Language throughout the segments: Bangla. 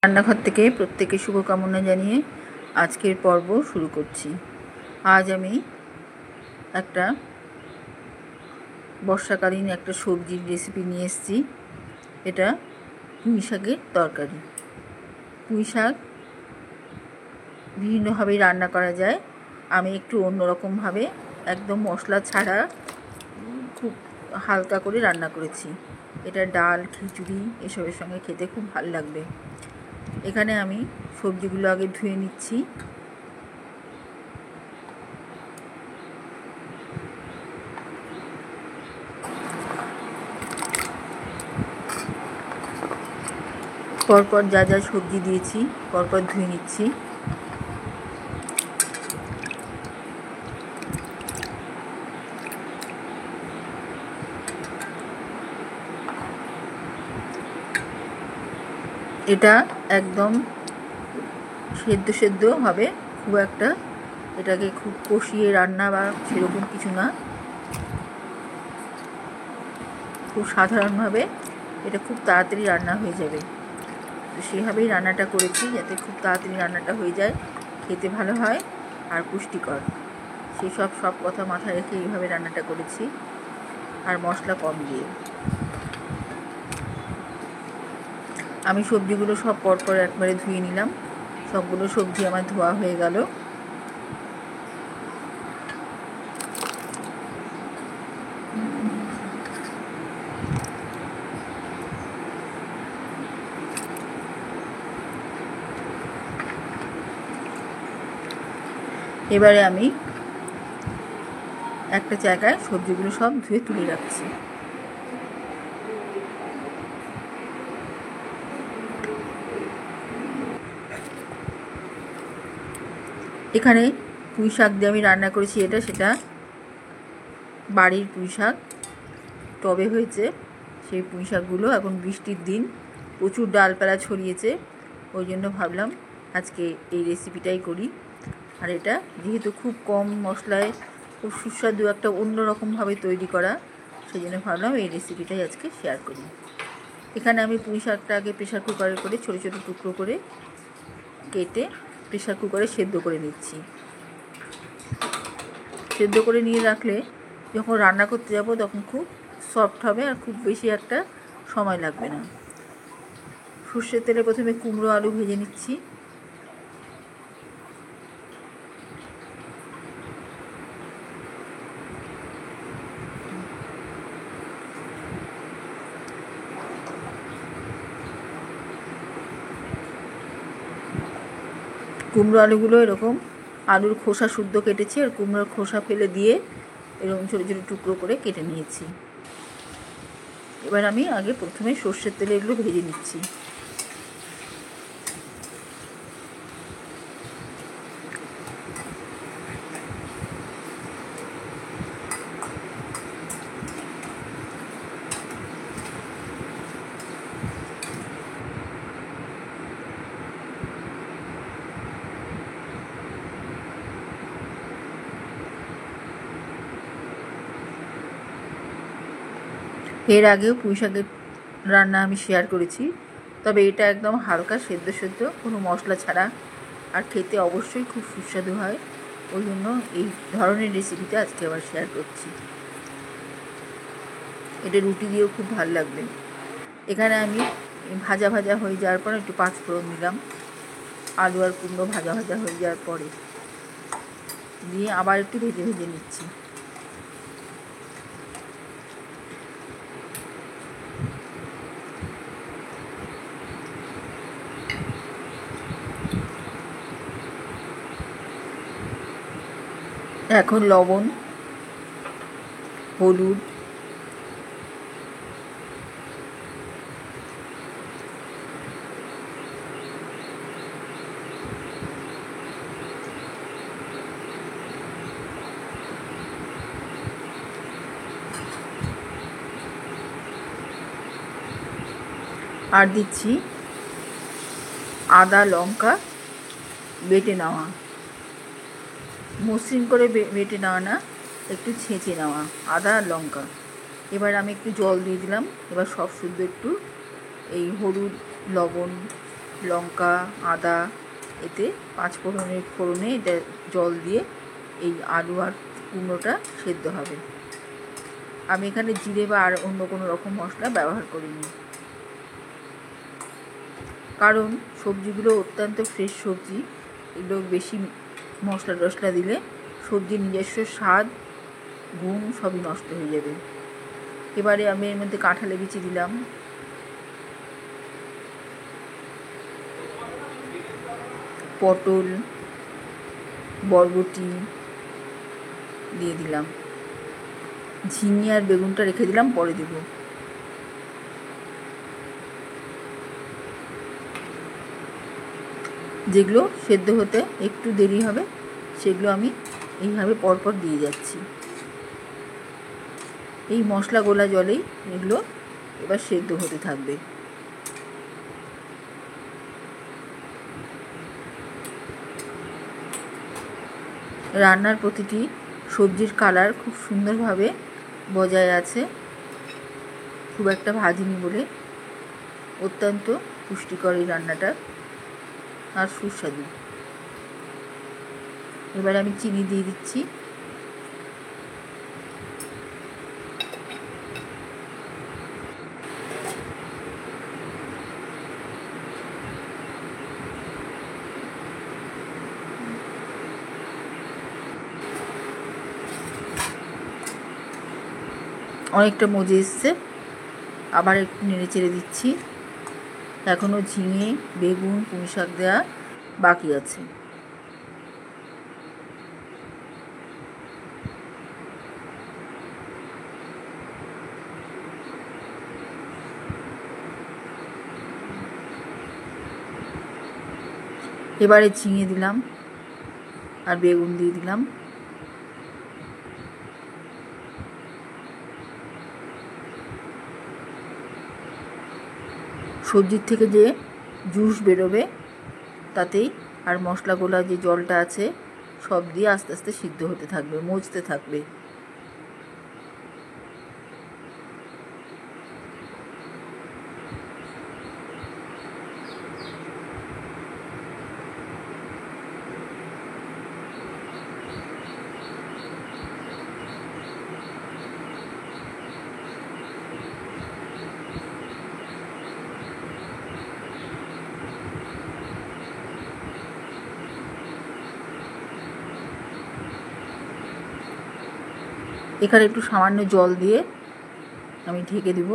রান্নাঘর থেকে প্রত্যেকে শুভকামনা জানিয়ে আজকের পর্ব শুরু করছি। আজ আমি একটা বর্ষাকালীন একটা সবজির রেসিপি নিয়ে এসেছি। এটা পুঁই শাকের তরকারি। পুঁই শাক বিভিন্নভাবেই রান্না করা যায়। আমি একটু অন্যরকমভাবে একদম মশলা ছাড়া খুব হালকা করে রান্না করেছি। এটা ডাল, খিচুড়ি এসবের সঙ্গে খেতে খুব ভালো লাগবে। এখানে আমি সবজিগুলো আগে ধুয়ে নিচ্ছি। পরপর যা যা সবজি দিয়েছি পরপর ধুয়ে নিচ্ছি। এটা একদম সেদ্ধ হবে, খুব একটা এটাকে খুব কষিয়ে রান্না বা সেরকম কিছু না, খুব সাধারণভাবে এটা খুব তাড়াতাড়ি রান্না হয়ে যাবে। তো সেভাবেই রান্নাটা করেছি যাতে খুব তাড়াতাড়ি রান্নাটা হয়ে যায়, খেতে ভালো হয় আর পুষ্টিকর। সব কথা মাথায় রেখে এইভাবে রান্নাটা করেছি, আর মশলা কম দিয়ে। আমি সবজিগুলো সব পরপর একবারে ধুয়ে নিলাম। সবগুলো সবজি আমার ধোয়া হয়ে গেল। এবারে আমি একটা জায়গায় সবজিগুলো সব ধুয়ে তুলে রাখছি। এখানে পুঁই শাক দিয়ে আমি রান্না করেছি। সেটা বাড়ির পুঁই শাক, টবে হয়েছে সেই পুঁই শাকগুলো। এখন বৃষ্টির দিন, প্রচুর ডালপালা ছড়িয়েছে, ওই জন্য ভাবলাম আজকে এই রেসিপিটাই করি। আর এটা যেহেতু খুব কম মশলায় খুব সুস্বাদু একটা অন্যরকমভাবে তৈরি করা, সেই জন্য ভাবলাম এই রেসিপিটাই আজকে শেয়ার করি। এখানে আমি পুঁই শাকটা আগে প্রেশার কুকারে করে ছোটো ছোটো টুকরো করে কেটে প্রেশার কুকারে সেদ্ধ করে নিচ্ছি। সেদ্ধ করে নিয়ে রাখলে যখন রান্না করতে যাব তখন খুব সফট হবে আর খুব বেশি একটা সময় লাগবে না। সর্ষের তেলে প্রথমে কুমড়ো আলু ভেজে নিচ্ছি। কুমড়ো আলুগুলো এরকম আলুর খোসা শুদ্ধ কেটেছি, আর কুমড়োর খোসা ফেলে দিয়ে এরকম ছোটো ছোটো টুকরো করে কেটে নিয়েছি। এবার আমি আগে প্রথমে সর্ষের তেলে এগুলো ভেজে নিচ্ছি। এর আগেও পুঁই শাকের রান্না আমি শেয়ার করেছি, তবে এটা একদম হালকা সেদ্ধ কোনো মশলা ছাড়া, আর খেতে অবশ্যই খুব সুস্বাদু হয়। ওই জন্য এই ধরনের রেসিপিটা আজকে আবার শেয়ার করছি। এটা রুটি দিয়েও খুব ভালো লাগবে। এখানে আমি ভাজা হয়ে যাওয়ার পর একটু পাঁচফোড়ন দিলাম। আলু আর কুমড়ো ভাজা হয়ে যাওয়ার পরে দিয়ে আবার একটু ভেজে নিচ্ছি। এখন লবণ, হলুদ, আর দিচ্ছি আদা লঙ্কা বেটে নেওয়া, মসৃণ করে বেটে নেওয়া না, একটু ছেঁচে নেওয়া আদা আর লঙ্কা। এবার আমি একটু জল দিয়ে দিলাম। এবার সব শুদ্ধ একটু এই হলুদ, লবণ, লঙ্কা, আদা, এতে 5 ফোড়নে এটা জল দিয়ে এই আলু আর কুমড়োটা সেদ্ধ হবে। আমি এখানে জিরে বা আর অন্য কোনো রকম মশলা ব্যবহার করিনি, কারণ সবজিগুলো অত্যন্ত ফ্রেশ সবজি। এগুলো বেশি মশলা টশলা দিলে সবজির নিজস্ব স্বাদ, গুণ সবই নষ্ট হয়ে যাবে। এবারে আমি এর মধ্যে কাঁঠালের বিচি দিলাম, পটল, বরবটি দিয়ে দিলাম, ঝিঙে আর বেগুনটা রেখে দিলাম, পরে দেব। যেগুলো সেদ্ধ হতে একটু দেরি হবে সেগুলো আমি এইভাবে পরপর দিয়ে যাচ্ছি। এই মশলা গোলা জলেই এগুলো এবার সেদ্ধ হতে থাকবে। রান্নার প্রতিটি সবজির কালার খুব সুন্দরভাবে বজায় আছে, খুব একটা ভাজিনি বলে। অত্যন্ত পুষ্টিকর এই রান্নাটা আর সুস্বাদু। এবার আমি চিনি দিয়ে দিচ্ছি। অনেকটা মজে এসছে, আবার একটু নেড়ে চেড়ে দিচ্ছি। এখনও ঝিঙে, বেগুন, পুঁই শাক দেওয়া বাকি আছে। এবারে ঝিঙে দিলাম আর বেগুন দিয়ে দিলাম। সবজির থেকে যে জুস বেরোবে তাতেই, আর মশলা গোলা যে জলটা আছে সব দিয়ে আস্তে আস্তে সিদ্ধ হতে থাকবে, মজতে থাকবে। এখানে একটু সামান্য জল দিয়ে আমি ঢেকে দেব।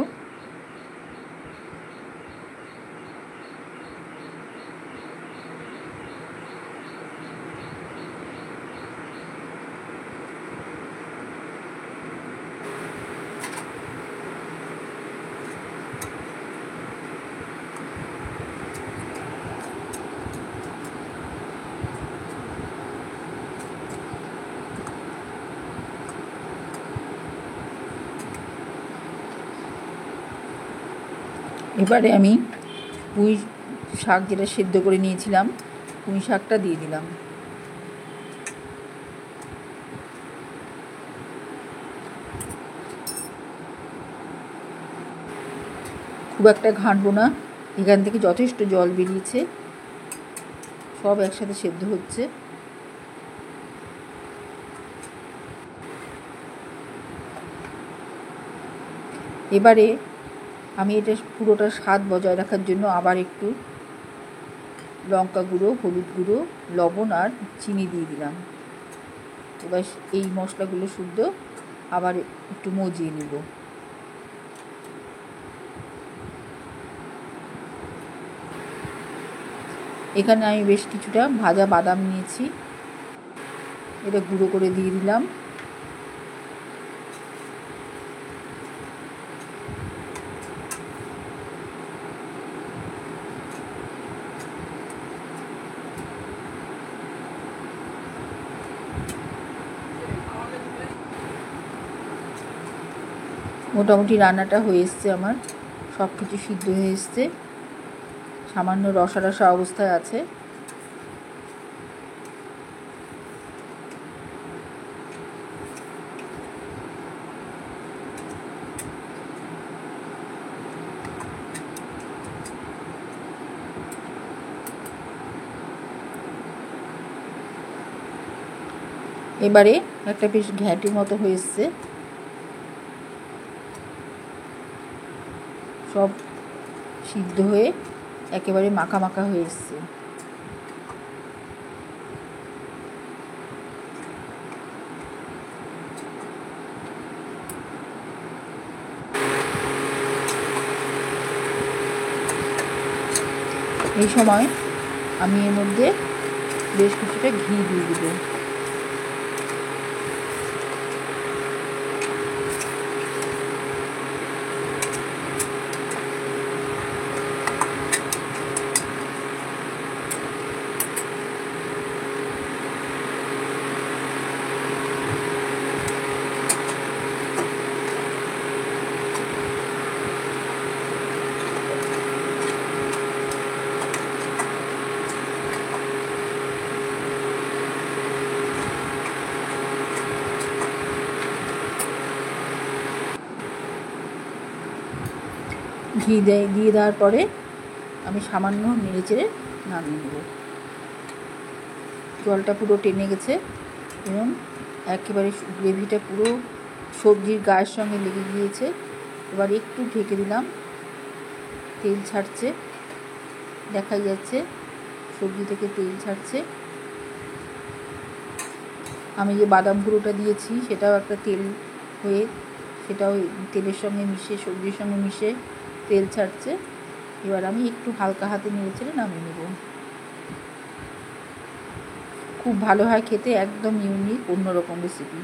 এবারে আমি পুঁই শাক যেটা সেদ্ধ করে নিয়েছিলাম, পুঁই শাকটা দিয়ে দিলাম। খুব একটা ঘাঁটবো না, এখান থেকে যথেষ্ট জল বেরিয়েছে, সব একসাথে সেদ্ধ হচ্ছে। এবারে আমি এটা পুরোটা স্বাদ বজায় রাখার জন্য আবার একটু লঙ্কা গুঁড়ো, হলুদ গুঁড়ো, লবণ আর চিনি দিয়ে দিলাম। এবার এই মশলাগুলো শুদ্ধ আবার একটু মজিয়ে নেব। এখানে আমি বেশ কিছুটা ভাজা বাদাম নিয়েছি, এটা গুঁড়ো করে দিয়ে দিলাম। মোটামুটি রান্নাটা হয়ে এসছে আমার, সব কিছু সিদ্ধ হয়ে এসছে, সামান্য রসা রসা অবস্থায় আছে। এবারে একটা বেশ ঘ্যাঁটির মতো হয়ে এসছে, সব সিদ্ধ হয়ে একেবারে মাখা মাখা হয়ে এসছে। এই সময় আমি এর মধ্যে বেশ কিছুটা ঘি দিয়ে দেবো। ঘি দিয়ে দেওয়ার পরে আমি সামান্য নেড়ে চেড়ে নামিয়ে নেব। জলটা পুরো টেনে গেছে এবং একেবারে গ্রেভিটা পুরো সবজির গায়ের সঙ্গে লেগে গিয়েছে। এবার একটু ঢেকে দিলাম, তেল ছাড়ছে, দেখাই যাচ্ছে সবজি থেকে তেল ছাড়ছে। আমি যে বাদাম গুঁড়োটা দিয়েছি সেটাও একটা তেল হয়ে, সেটাও তেলের সঙ্গে মিশে, সবজির সঙ্গে মিশে তেল ছাড়ছে। এবার আমি একটু হালকা হাতে নেড়ে চেড়ে নামিয়ে নেব। খুব ভালো হয় খেতে, একদম ইউনিক অন্যরকম রেসিপি।